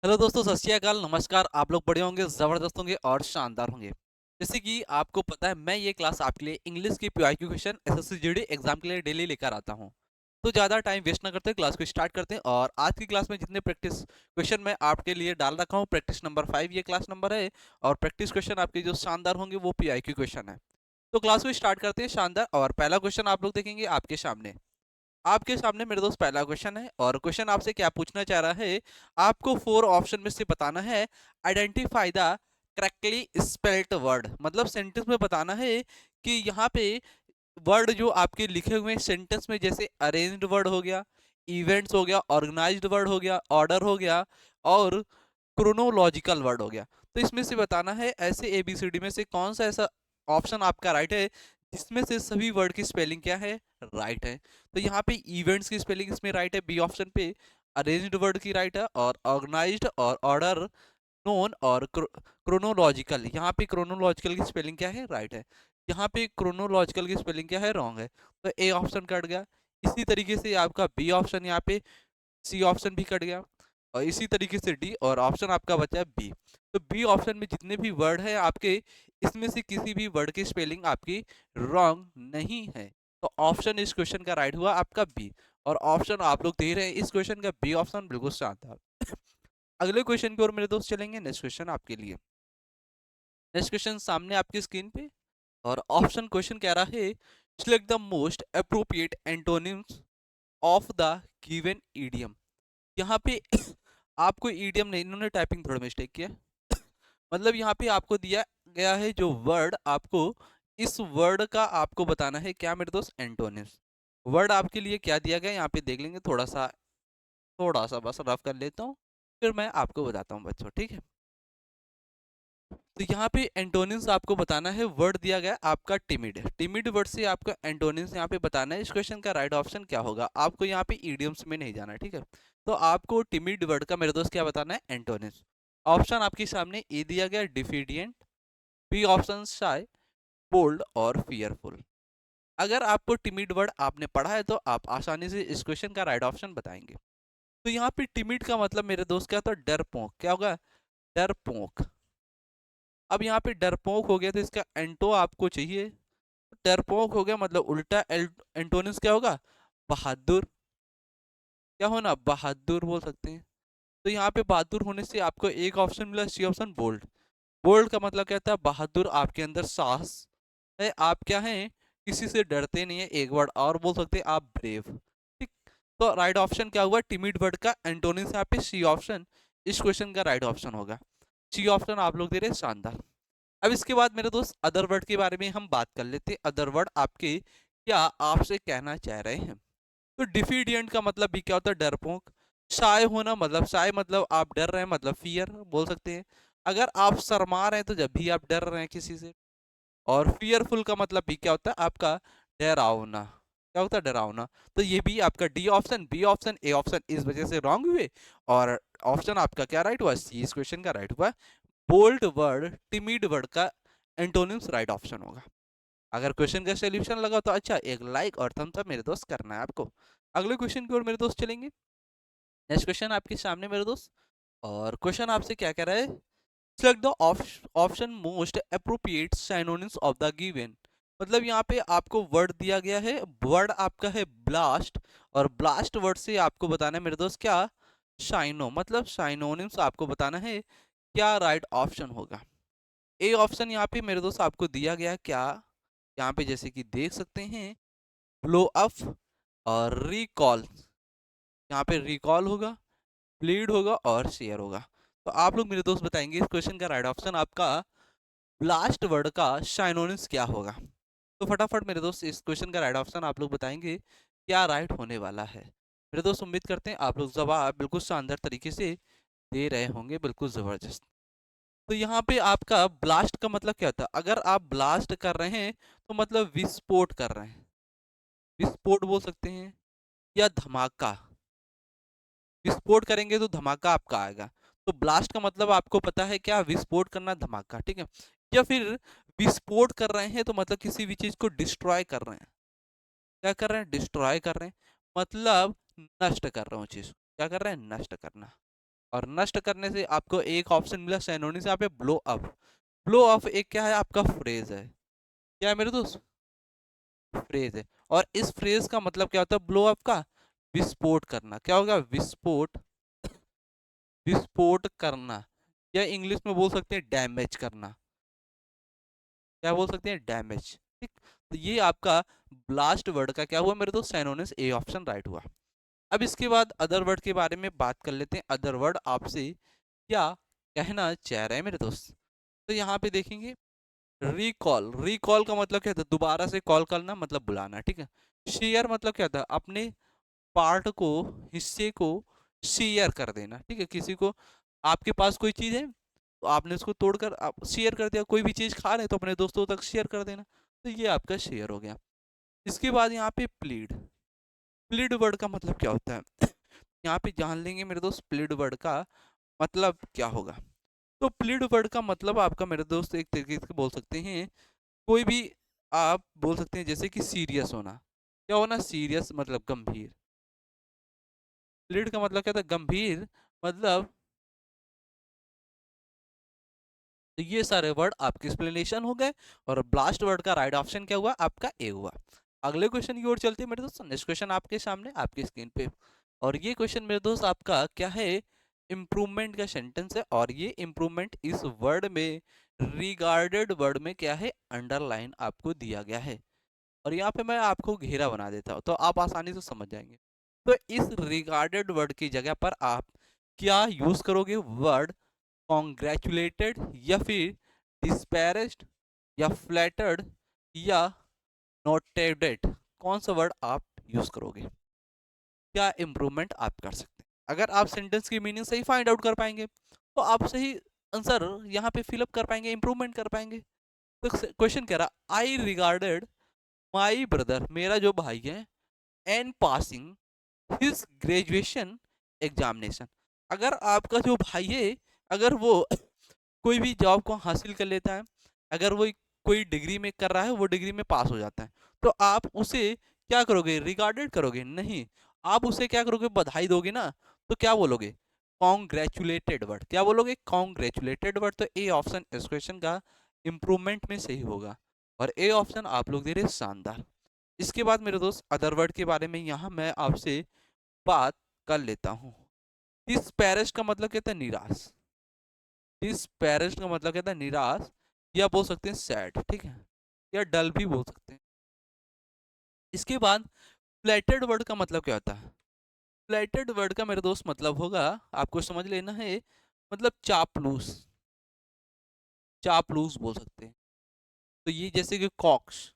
Hello दोस्तों, सत श्री अकाल, नमस्कार। आप लोग बढ़िया होंगे, ज़बरदस्त होंगे और शानदार होंगे। जैसे कि आपको पता है, मैं ये क्लास आपके लिए इंग्लिश के PYQ question SSC GD exam के लिए डेली लेकर आता हूँ। तो ज़्यादा टाइम वेस्ट ना करते क्लास को स्टार्ट करते हैं। और आज की क्लास में जितने प्रैक्टिस क्वेश्चन मैं आपके लिए डाल रखा हूँ, प्रैक्टिस नंबर 5 ये क्लास नंबर है। और प्रैक्टिस क्वेश्चन आपके जो शानदार होंगे वो पीवाईक्यू क्वेश्चन है। तो क्लास को स्टार्ट करते हैं शानदार। और पहला क्वेश्चन आप लोग देखेंगे आपके सामने मेरे दोस्त पहला क्वेश्चन है। और क्वेश्चन आपसे क्या पूछना चाह रहा है, आपको फोर ऑप्शन में से बताना है। Identify the correctly spelled word, मतलब सेंटेंस में बताना है कि यहाँ पे वर्ड जो आपके लिखे हुए सेंटेंस में, जैसे अरेंज्ड वर्ड हो गया, इवेंट्स हो गया, ऑर्गेनाइज्ड वर्ड हो गया, ऑर्डर हो गया और क्रोनोलॉजिकल वर्ड हो गया। तो इसमें से बताना है ऐसे एबीसीडी में से कौन सा ऐसा ऑप्शन आपका राइट है जिसमें से सभी वर्ड की स्पेलिंग क्या है, राइट है। तो यहाँ पे इवेंट्स की स्पेलिंग इसमें राइट है बी ऑप्शन पे, अरेंज्ड वर्ड की राइट है, और ऑर्गेनाइज्ड और ऑर्डर नोन और क्रोनोलॉजिकल, यहाँ पे क्रोनोलॉजिकल की स्पेलिंग क्या है, राइट है। यहाँ पे क्रोनोलॉजिकल की स्पेलिंग क्या है, रॉन्ग है। तो ए ऑप्शन कट गया। इसी तरीके से आपका बी ऑप्शन यहाँ पे, सी ऑप्शन भी कट गया। और इसी तरीके से डी, और ऑप्शन आपका बचा बी। तो बी ऑप्शन में जितने भी वर्ड है आपके, इसमें से किसी भी वर्ड की स्पेलिंग आपकी रॉन्ग नहीं है। तो ऑप्शन इस क्वेश्चन का राइट हुआ आपका बी। और ऑप्शन आप लोग दे रहे हैं इस क्वेश्चन का बी ऑप्शन बिल्कुल शानदार। अगले क्वेश्चन की ओर मेरे दोस्त चलेंगे। नेक्स्ट क्वेश्चन आपके लिए, नेक्स्ट क्वेश्चन सामने आपकी स्क्रीन पे। और ऑप्शन क्वेश्चन कह रहा है, select the most appropriate antonyms of the given idiom. यहाँ पे आपको ईडियम नहीं, इन्होंने टाइपिंग थोड़ा मिस्टेक किया। मतलब यहाँ पे आपको दिया गया है जो वर्ड, आपको इस वर्ड का आपको बताना है क्या मेरे दोस्त, एंटोनिम्स। वर्ड आपके लिए क्या दिया गया यहाँ पे देख लेंगे, थोड़ा सा बस रफ कर लेता हूँ, फिर मैं आपको बताता हूँ बच्चों, ठीक है। तो यहाँ पे एंटोनिम्स आपको बताना है। वर्ड दिया गया आपका टिमिड, टिमिड वर्ड से आपको एंटोनिम्स यहाँ पे बताना है। इस क्वेश्चन का राइट ऑप्शन क्या होगा, आपको यहाँ पे इडियम्स में नहीं जाना, ठीक है। तो आपको टिमिड वर्ड का मेरे दोस्त क्या बताना है, एंटोनिम्स। ऑप्शन आपके सामने ए दिया गया डिफिडियंट, बी ऑप्शन शाय, बोल्ड और फियरफुल। अगर आपको टिमिड वर्ड आपने पढ़ा है तो आप आसानी से इस क्वेश्चन का राइट ऑप्शन बताएंगे। तो यहाँ पे टिमिड का मतलब मेरे दोस्त क्या होता है, डरपोक। क्या होगा, डरपोक। अब यहाँ पे डरपोक हो गया तो इसका एंटो आपको चाहिए। डरपोक हो गया मतलब उल्टा एंटोनिम्स क्या होगा, बहादुर। क्या होना, बहादुर बोल सकते हैं। तो यहाँ पे बहादुर होने से आपको एक ऑप्शन मिला, सी ऑप्शन बोल्ड। बोल्ड का मतलब क्या था, बहादुर, आपके अंदर साहस है, आप क्या हैं, किसी से डरते नहीं है। एक वर्ड और बोल सकते हैं आप, ब्रेव। ठीक। तो राइट ऑप्शन क्या हुआ, टिमिड वर्ड का एंटोनिम्स यहाँ पे सी ऑप्शन इस क्वेश्चन का राइट ऑप्शन होगा। सी ऑप्शन आप लोग दे रहे हैं, शानदार। अब इसके बाद मेरे दोस्त अदर वर्ड के बारे में हम बात कर लेते हैं। अदर वर्ड आपके क्या आपसे कहना चाह रहे हैं। तो डिफिडियंट का मतलब भी क्या होता है, डरपोक। शाय होना मतलब, शाय मतलब आप डर रहे हैं, मतलब फियर बोल सकते हैं। अगर आप शर्मा रहे हैं तो जब भी आप डर रहे हैं किसी से। और फियरफुल का मतलब भी क्या होता है आपका, डरावना। क्या होता है, डरावना। तो ये भी आपका D option, B option, A option इस वजह से रॉन्ग हुए। और ऑप्शन आपका क्या राइट हुआ, सी इस क्वेश्चन का राइट हुआ। बोल्ड वर्ड, टिमिड वर्ड का एंटोनिम्स राइट ऑप्शन होगा। अगर क्वेश्चन का सोल्यूशन लगा तो अच्छा, एक लाइक और थम्स अप मेरे दोस्त करना है आपको। अगले क्वेश्चन की ओर मेरे दोस्त चलेंगे। नेक्स्ट क्वेश्चन आपके सामने मेरे दोस्त। और क्वेश्चन आपसे क्या कह रहा है, select the option most appropriate synonyms of the given. मतलब यहाँ पे आपको वर्ड दिया गया है, वर्ड आपका है ब्लास्ट। और ब्लास्ट वर्ड से आपको बताना है मेरे दोस्त क्या, शाइनो, मतलब साइनोनिम्स आपको बताना है क्या राइट ऑप्शन होगा। ए ऑप्शन यहाँ पे मेरे दोस्त आपको दिया गया क्या, यहाँ पे जैसे कि देख सकते हैं, ब्लो अप और रिकॉल। यहाँ पे रिकॉल होगा, प्लीड होगा और शेयर होगा। तो आप लोग मेरे दोस्त बताएंगे इस क्वेश्चन का राइट ऑप्शन आपका ब्लास्ट वर्ड का साइनोनिम्स क्या होगा। तो फटाफट मेरे दोस्त इस क्वेश्चन का राइट ऑप्शन आप लोग बताएंगे क्या राइट होने वाला है। मेरे दोस्त उम्मीद करते हैं आप लोग जवाब बिल्कुल शानदार तरीके से दे रहे होंगे, बिल्कुल जबरदस्त। तो यहाँ पे आपका ब्लास्ट का मतलब क्या होता है, अगर आप ब्लास्ट कर रहे हैं तो मतलब विस्फोट कर रहे हैं, विस्फोट बोल सकते हैं, या धमाका। विस्फोट करेंगे तो धमाका आपका आएगा। तो ब्लास्ट का मतलब आपको पता है क्या, विस्फोट करना, धमाका, ठीक है। या फिर विस्फोट कर रहे हैं तो मतलब किसी भी चीज को डिस्ट्रॉय कर रहे हैं। क्या कर रहे हैं, डिस्ट्रॉय कर रहे हैं, मतलब नष्ट कर रहे हो चीज। क्या कर रहे हैं, नष्ट करना। और नष्ट करने से आपको एक ऑप्शन मिला सिनोनिम से यहाँ पे ब्लो अप। ब्लो अप एक क्या है आपका फ्रेज है, क्या है मेरे दोस्त, फ्रेज है। और इस फ्रेज का मतलब क्या होता है ब्लो अप का, विस्फोट करना। क्या होगा, विस्फोट, विस्फोट करना, या इंग्लिश में बोल सकते हैं डैमेज करना। क्या बोल सकते हैं, डैमेज। ठीक, तो ये आपका ब्लास्ट वर्ड का क्या हुआ मेरे दोस्त, सिनोनिम्स, ए ऑप्शन राइट हुआ। अब इसके बाद अदर वर्ड के बारे में बात कर लेते हैं। अदर वर्ड आपसे क्या कहना चाह रहे हैं मेरे दोस्त, तो यहाँ पे देखेंगे रिकॉल। रिकॉल का मतलब क्या था, दोबारा से कॉल करना, मतलब बुलाना, ठीक है। शेयर मतलब क्या था, अपने पार्ट को, हिस्से को शेयर कर देना, ठीक है। किसी को, आपके पास कोई चीज है तो आपने उसको तोड़कर आप शेयर कर दिया, कोई भी चीज खा रहे हैं तो अपने दोस्तों तक शेयर कर देना, तो ये आपका शेयर हो गया। इसके बाद यहाँ पे प्लीड। प्लीड वर्ड का मतलब क्या होता है यहाँ पे जान लेंगे मेरे दोस्त, प्लीड वर्ड का मतलब क्या होगा। तो प्लीड वर्ड का मतलब आपका मेरे दोस्त एक तरीके से बोल सकते हैं, कोई भी, आप बोल सकते हैं जैसे कि सीरियस होना। क्या होना, सीरियस मतलब गंभीर। प्लीड का मतलब क्या था, गंभीर, मतलब। तो ये सारे वर्ड आपके एक्सप्लेनेशन हो गए, और ब्लास्ट वर्ड का राइट ऑप्शन क्या हुआ, आपका ए हुआ। अगले क्वेश्चन की ओर चलते हैं मेरे दोस्त। नेक्स्ट क्वेश्चन आपके सामने आपकी स्क्रीन पे, और ये क्वेश्चन मेरे दोस्त आपका क्या है, इम्प्रूवमेंट का सेंटेंस है। और ये इम्प्रूवमेंट इस वर्ड में, रिगार्डेड वर्ड में क्या है, अंडरलाइन आपको दिया गया है। और यहाँ पे मैं आपको घेरा बना देता हूँ तो आप आसानी से समझ जाएंगे। तो इस रिगार्डेड वर्ड की जगह पर आप क्या यूज करोगे, वर्ड कॉन्ग्रेचुलेटेड, या फिर डिस्पैरेज्ड, या फ्लैटर्ड, या नोटेडेड, कौन सा वर्ड आप यूज करोगे, क्या इंप्रूवमेंट आप कर सकते हैं। अगर आप सेंटेंस की मीनिंग सही फाइंड आउट कर पाएंगे तो आप सही आंसर यहाँ पे फिलअप कर पाएंगे, इंप्रूवमेंट कर पाएंगे। तो क्वेश्चन कह रहा, आई रिगार्डेड माई ब्रदर, मेरा जो भाई है, an passing his graduation examination. अगर आपका जो भाई है, अगर वो कोई भी जॉब को हासिल कर लेता है, अगर वो कोई डिग्री में कर रहा है, वो डिग्री में पास हो जाता है, तो आप उसे क्या करोगे, रिगार्डेड करोगे नहीं, आप उसे क्या करोगे, बधाई दोगे ना। तो क्या बोलोगे, कॉन्ग्रेचुलेटेड वर्ड। क्या बोलोगे, कॉन्ग्रेचुलेटेड वर्ड। तो ए ऑप्शन इस क्वेश्चन का इंप्रूवमेंट में सही होगा, और ए ऑप्शन आप लोग दे रहे शानदार। इसके बाद मेरे दोस्त अदर वर्ड के बारे में यहाँ मैं आपसे बात कर लेता हूँ। डिस्पैरेज्ड का मतलब कहता है निराश। डिस्पैरेज्ड का मतलब कहता है निराश, या बोल सकते हैं सैड, ठीक है, या डल भी बोल सकते हैं। इसके बाद फ्लैटेड वर्ड का मतलब क्या होता है। फ्लैटेड वर्ड का मेरे दोस्त मतलब होगा, आपको समझ लेना है, मतलब चापलूस। चापलूस बोल सकते हैं। तो ये जैसे कि कॉक्स,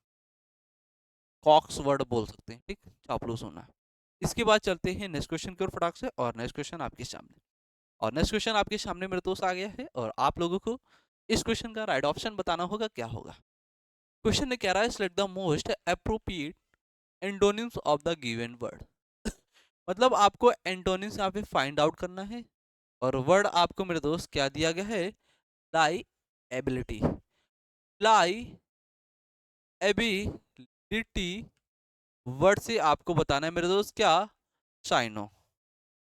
कॉक्स वर्ड बोल सकते हैं, ठीक, चापलूस होना। इसके बाद चलते हैं नेक्स्ट क्वेश्चन की ओर फटाक से, और नेक्स्ट क्वेश्चन आपके सामने, और नेक्स्ट क्वेश्चन आपके सामने मेरे दोस्त आ गया है, और आप लोगों को इस क्वेश्चन का राइट ऑप्शन बताना होगा क्या होगा। क्वेश्चन ने कह रहा है, select the most appropriate antonyms of the given word. मतलब आपको एंटोनिम्स यहाँ पे फाइंड आउट करना है, और वर्ड आपको मेरे दोस्त क्या दिया गया है, लाई एबिलिटी। लाई एबिलिटी वर्ड से आपको बताना है मेरे दोस्त क्या, साइनो।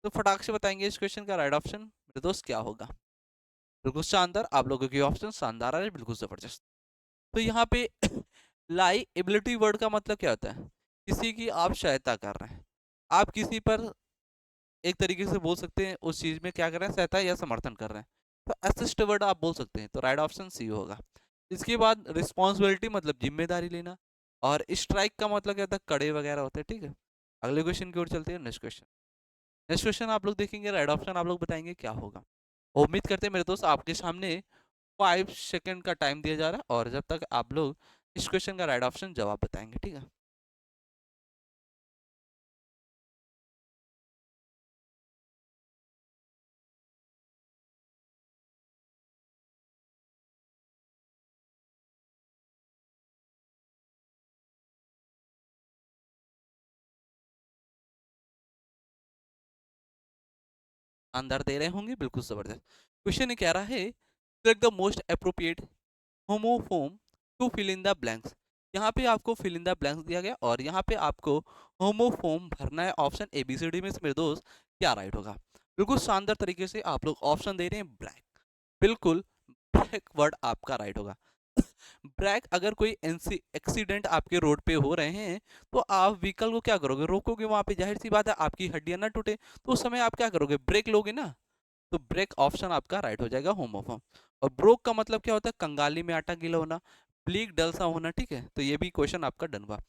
तो फटाक से बताएंगे इस क्वेश्चन का राइट ऑप्शन मेरे दोस्त क्या होगा। बिल्कुल शानदार, आप लोगों के ऑप्शन शानदार आ रहे हैं, बिल्कुल जबरदस्त। तो यहाँ पे लाई एबिलिटी वर्ड का मतलब क्या होता है, किसी की आप सहायता कर रहे हैं, आप किसी पर एक तरीके से बोल सकते हैं उस चीज में क्या कर रहे हैं, सहायता या समर्थन कर रहे हैं, तो असिस्ट वर्ड आप बोल सकते हैं, तो राइट ऑप्शन सी होगा। इसके बाद रिस्पॉन्सिबिलिटी मतलब जिम्मेदारी लेना, और स्ट्राइक का मतलब क्या होता है, कड़े वगैरह होते हैं, ठीक है। अगले क्वेश्चन की ओर चलते हैं, नेक्स्ट क्वेश्चन। नेक्स्ट क्वेश्चन आप लोग देखेंगे, राइट ऑप्शन आप लोग बताएंगे क्या होगा। उम्मीद करते हैं मेरे दोस्त आपके सामने 5 सेकंड का टाइम दिया जा रहा है, और जब तक आप लोग इस क्वेश्चन का राइट ऑप्शन जवाब बताएंगे, ठीक है। शानदार दे रहे होंगे, बिल्कुल जबरदस्त। क्वेश्चन ये कह रहा है, select the most appropriate homophone to fill in the blanks. यहाँ पे आपको फिल इन द ब्लैंक्स दिया गया, और यहाँ पे आपको होमोफोम भरना है। Option A B C D में से मेरे दोस्त क्या राइट होगा। बिल्कुल शानदार तरीके से आप लोग ऑप्शन दे रहे हैं ब्रेक। बिल्कुल ब्रेक वर्ड आपका राइट होगा। ब्रेक, अगर कोई एक्सीडेंट आपके रोड पे हो रहे हैं तो आप व्हीकल को क्या करोगे, रोकोगे वहां पे, जाहिर सी बात है आपकी हड्डियां ना टूटे, तो उस समय आप क्या करोगे, ब्रेक लोगे ना। तो ब्रेक ऑप्शन आपका राइट हो जाएगा, होमोफॉर्म। और ब्रोक का मतलब क्या होता है, कंगाली में आटा गीला होना, ब्लीक डल सा होना, ठीक है। तो ये भी क्वेश्चन आपका डन हुआ।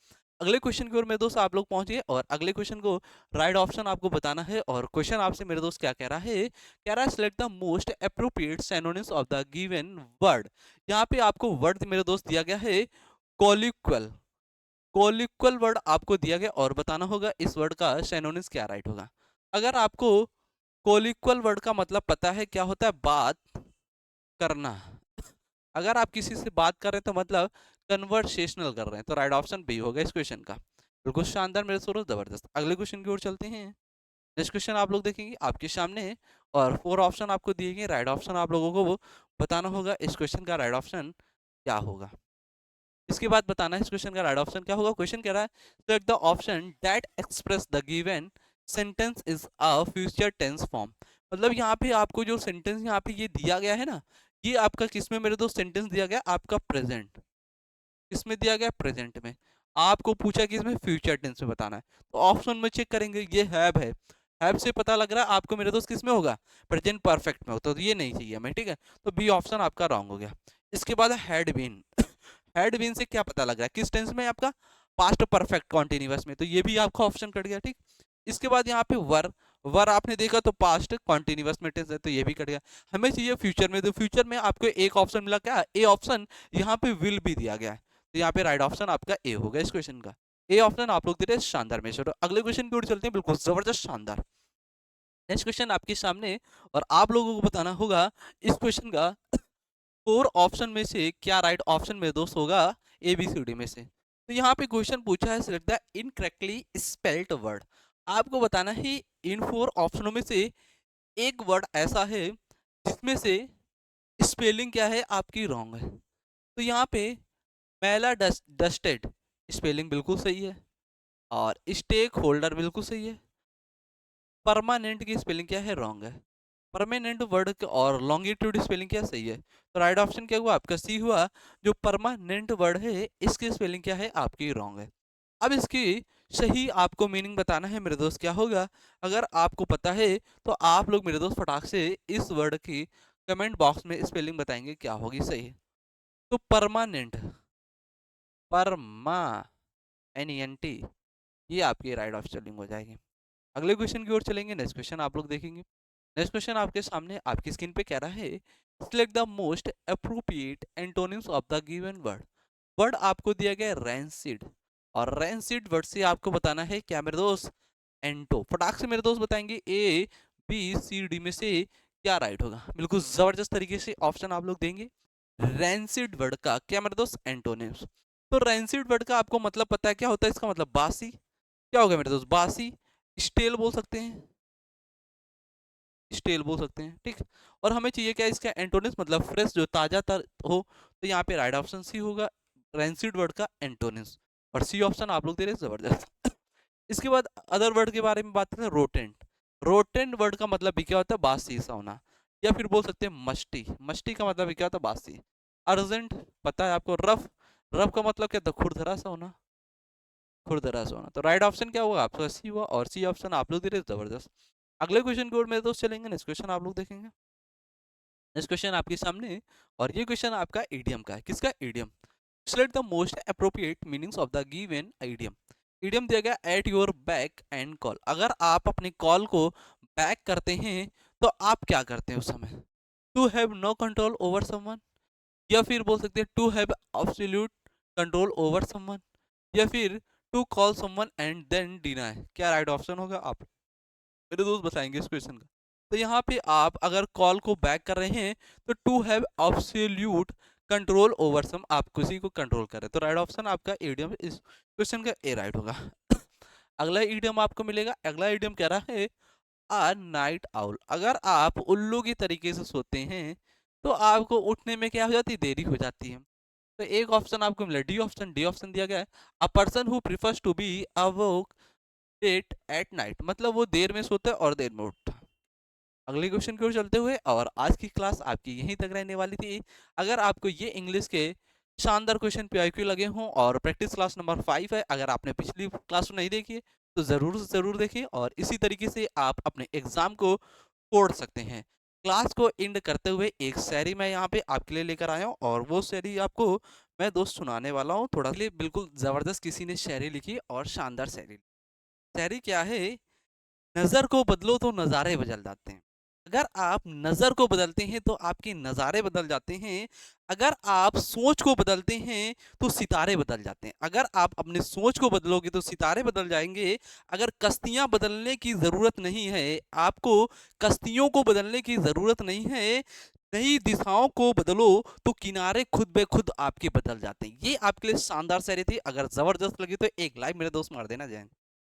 अगले क्वेश्चन की ओर मेरे दोस्त आप लोग पहुंचिए, और अगले क्वेश्चन को राइट ऑप्शन आपको बताना है। और क्वेश्चन आपसे मेरे दोस्त क्या कह रहा है, कह रहा है select the most appropriate synonyms of the given word. यहाँ पे आपको वर्ड मेरे दोस्त दिया गया है कोलिक्वल। कोलिक्वल वर्ड आपको दिया गया और बताना होगा इस वर्ड का सिनोनिम्स क्या राइट होगा। अगर आपको कोलिक्वल वर्ड का मतलब पता है क्या होता है, बात करना। अगर आप किसी से बात कर रहे हैं तो मतलब कन्वर्सेशनल कर रहे हैं, तो राइट ऑप्शन बी होगा इस क्वेश्चन का। बिल्कुल शानदार मेरे सोरो, जबरदस्त। अगले क्वेश्चन की ओर चलते हैं। नेक्स्ट क्वेश्चन आप लोग देखेंगे आपके सामने है, और 4 ऑप्शन आपको दिए गए, राइट ऑप्शन आप लोगों को वो बताना होगा इस क्वेश्चन का राइट ऑप्शन क्या होगा। इसके बाद बताना है इस क्वेश्चन का राइट ऑप्शन क्या होगा। क्वेश्चन कह रहा है select the option that express the given sentence is a future tense form. मतलब यहाँ पे आपको जो सेंटेंस यहाँ पे ये दिया गया है ना, ये आपका किसमें मेरे दोस्त सेंटेंस दिया गया, आपका प्रेजेंट। किसमें दिया गया, प्रेजेंट में। आपको पूछा कि इसमें फ्यूचर टेंस में बताना है, तो ऑप्शन में चेक करेंगे, ये है। हैव से पता लग रहा है आपको मेरे दोस्त किसमें होगा, प्रेजेंट परफेक्ट में होता, तो ये नहीं चाहिए हमें, ठीक है। तो बी ऑप्शन आपका रॉन्ग हो गया। इसके बाद हैड बीन। हैड बीन से क्या पता लग रहा है, किस टेंस में, आपका पास्ट परफेक्ट कॉन्टिन्यूअस में, तो ये भी आपका ऑप्शन कट गया, ठीक। इसके बाद यहाँ पे वर, वर आपने देखा तो पास्ट कॉन्टिन्यूअस में टेंस है, तो ये भी कट गया। हमें चाहिए फ्यूचर में, तो फ्यूचर में आपको एक ऑप्शन मिला, क्या, ए ऑप्शन। यहाँ पे विल भी दिया गया है, तो यहाँ पे राइट ऑप्शन आपका ए होगा इस क्वेश्चन का। ए ऑप्शन आप लोग दे रहे हैं, शानदार में। चलो अगले क्वेश्चन की ओर चलते हैं, बिल्कुल जबरदस्त शानदार। नेक्स्ट क्वेश्चन आपके सामने, और आप लोगों को बताना होगा इस क्वेश्चन का 4 ऑप्शन में से क्या राइट ऑप्शन में दोस्त होगा, ए बी सी डी में से। तो यहाँ पे क्वेश्चन पूछा है select the incorrectly spelled word. आपको बताना है इन 4 ऑप्शनों में से एक वर्ड ऐसा है जिसमें से स्पेलिंग क्या है आपकी रॉन्ग है। तो यहाँ पे मैला डस्टेड स्पेलिंग बिल्कुल सही है, और स्टेक होल्डर बिल्कुल सही है। परमानेंट की स्पेलिंग क्या है, रॉन्ग है। परमानेंट वर्ड और लॉन्गिट्यूड स्पेलिंग क्या सही है, तो राइट ऑप्शन क्या हुआ आपका, सी हुआ। जो परमानेंट वर्ड है इसकी स्पेलिंग क्या है आपकी, रॉन्ग है। अब इसकी सही आपको मीनिंग बताना है मेरे दोस्त, क्या होगा। अगर आपको पता है तो आप लोग मेरे दोस्त फटाक से इस वर्ड की कमेंट बॉक्स में स्पेलिंग बताएंगे क्या होगी सही। तो परमानेंट, परमा, NENT, ये आपकी राइट ऑफ स्पेलिंग हो जाएगी। अगले क्वेश्चन की ओर चलेंगे। नेक्स्ट क्वेश्चन आप लोग देखेंगे। नेक्स्ट क्वेश्चन आपके सामने आपकी स्क्रीन पे कह रहा है select the most appropriate antonyms of the given word. Word आपको दिया गया है रैंसिड, और रैंसिड वर्ड से आपको बताना है क्या मेरे दोस्त, एंटो। फटाक से मेरे दोस्त बताएंगे ए बी सी डी में से क्या राइट होगा। बिल्कुल जबरदस्त तरीके से ऑप्शन आप लोग देंगे। रैंसिड वर्ड का क्या मेरे दोस्त, एंटोनिम्स। तो रैंसिड वर्ड का आपको मतलब पता है क्या होता है, इसका मतलब बासी। क्या होगा मेरे दोस्त, बासी। स्टेल बोल सकते हैं, स्टेल बोल सकते हैं, ठीक। और हमें चाहिए क्या, इसका एंटोनिम्स मतलब फ्रेश, जो ताजा तर हो, तो यहाँ पे राइट ऑप्शन सी होगा, रैंसिड वर्ड का एंटोनिम्स। और सी ऑप्शन आप लोग दे रहे हैं, जबरदस्त। इसके बाद अदर वर्ड के बारे में बात करें, रोटेंट। रोटेंट वर्ड का मतलब भी क्या होता है, बासी सा होना। या फिर बोल सकते हैं मस्टी, मस्टी का मतलब भी क्या होता है, बासी। अर्जेंट पता है आपको। रफ, रफ का मतलब क्या था, खुरदरा सा होना, खुरदरा सा होना। तो राइट ऑप्शन क्या हुआ आपका, सी हुआ, और सी ऑप्शन आप लोग दे रहे हैं, जबरदस्त। अगले क्वेश्चन की ओर मेरे दोस्त चलेंगे। नेक्स्ट क्वेश्चन आप लोग देखेंगे। नेक्स्ट क्वेश्चन आपके सामने, और ये क्वेश्चन आपका ईडियम का है। किसका, idiom. Select the most appropriate meanings of the given idiom. Idiom दिया गया at your back and call. अगर आप अपनी कॉल को बैक करते हैं तो आप क्या करते हैं उस समय। To have no control over someone, या फिर बोल सकते हैं to have absolute control over someone, या फिर to call someone and then deny. क्या राइट ऑप्शन होगा, आप मेरे दोस्त बताएंगे इस क्वेश्चन का। तो यहाँ पे आप अगर कॉल को बैक कर रहे हैं तो to have absolute control over some, आप किसी को कंट्रोल कर रहे हैं, तो राइट ऑप्शन आपका ईडियम इस क्वेश्चन का ए राइट होगा। अगला ईडियम आपको मिलेगा। अगला ईडियम कह रहा है आ नाइट आउल। अगर आप उल्लू की तरीके से सोते हैं तो आपको उठने में क्या हो जाती है, देरी हो जाती है। तो एक ऑप्शन आपको मिला, डी ऑप्शन। डी ऑप्शन दिया गया है a person who prefers to be awoke late at night, मतलब वो देर में सोता है और देर में उठता है। अगले क्वेश्चन की ओर चलते हुए, और आज की क्लास आपकी यहीं तक रहने वाली थी। अगर आपको ये इंग्लिश के शानदार क्वेश्चन पीआईक्यू लगे हों और प्रैक्टिस क्लास नंबर 5 है, अगर आपने पिछली क्लास नहीं देखी है तो ज़रूर से ज़रूर देखिए, और इसी तरीके से आप अपने एग्ज़ाम को फोड़ सकते हैं। क्लास को एंड करते हुए एक शायरी मैं यहाँ पे आपके लिए लेकर आया हूँ, और वो शायरी आपको मैं दोस्त सुनाने वाला हूँ। थोड़ा लिए बिल्कुल ज़बरदस्त किसी ने शायरी लिखी, और शानदार शायरी। शायरी क्या है? नज़र को बदलो तो नज़ारे बदल जाते हैं। अगर आप नज़र को बदलते हैं तो आपके नज़ारे बदल जाते हैं। अगर आप सोच को बदलते हैं तो सितारे बदल जाते हैं। अगर आप अपनी सोच को बदलोगे तो सितारे बदल जाएँगे। अगर कश्तियाँ बदलने की ज़रूरत नहीं है, आपको कश्तियों को बदलने की ज़रूरत नहीं है। नई दिशाओं को बदलो तो किनारे खुद ब खुद आपके बदल जाते हैं। ये आपके लिए शानदार शायरी थी। अगर ज़बरदस्त लगी तो एक लाइक मेरे दोस्त मार देना। जय हिंद।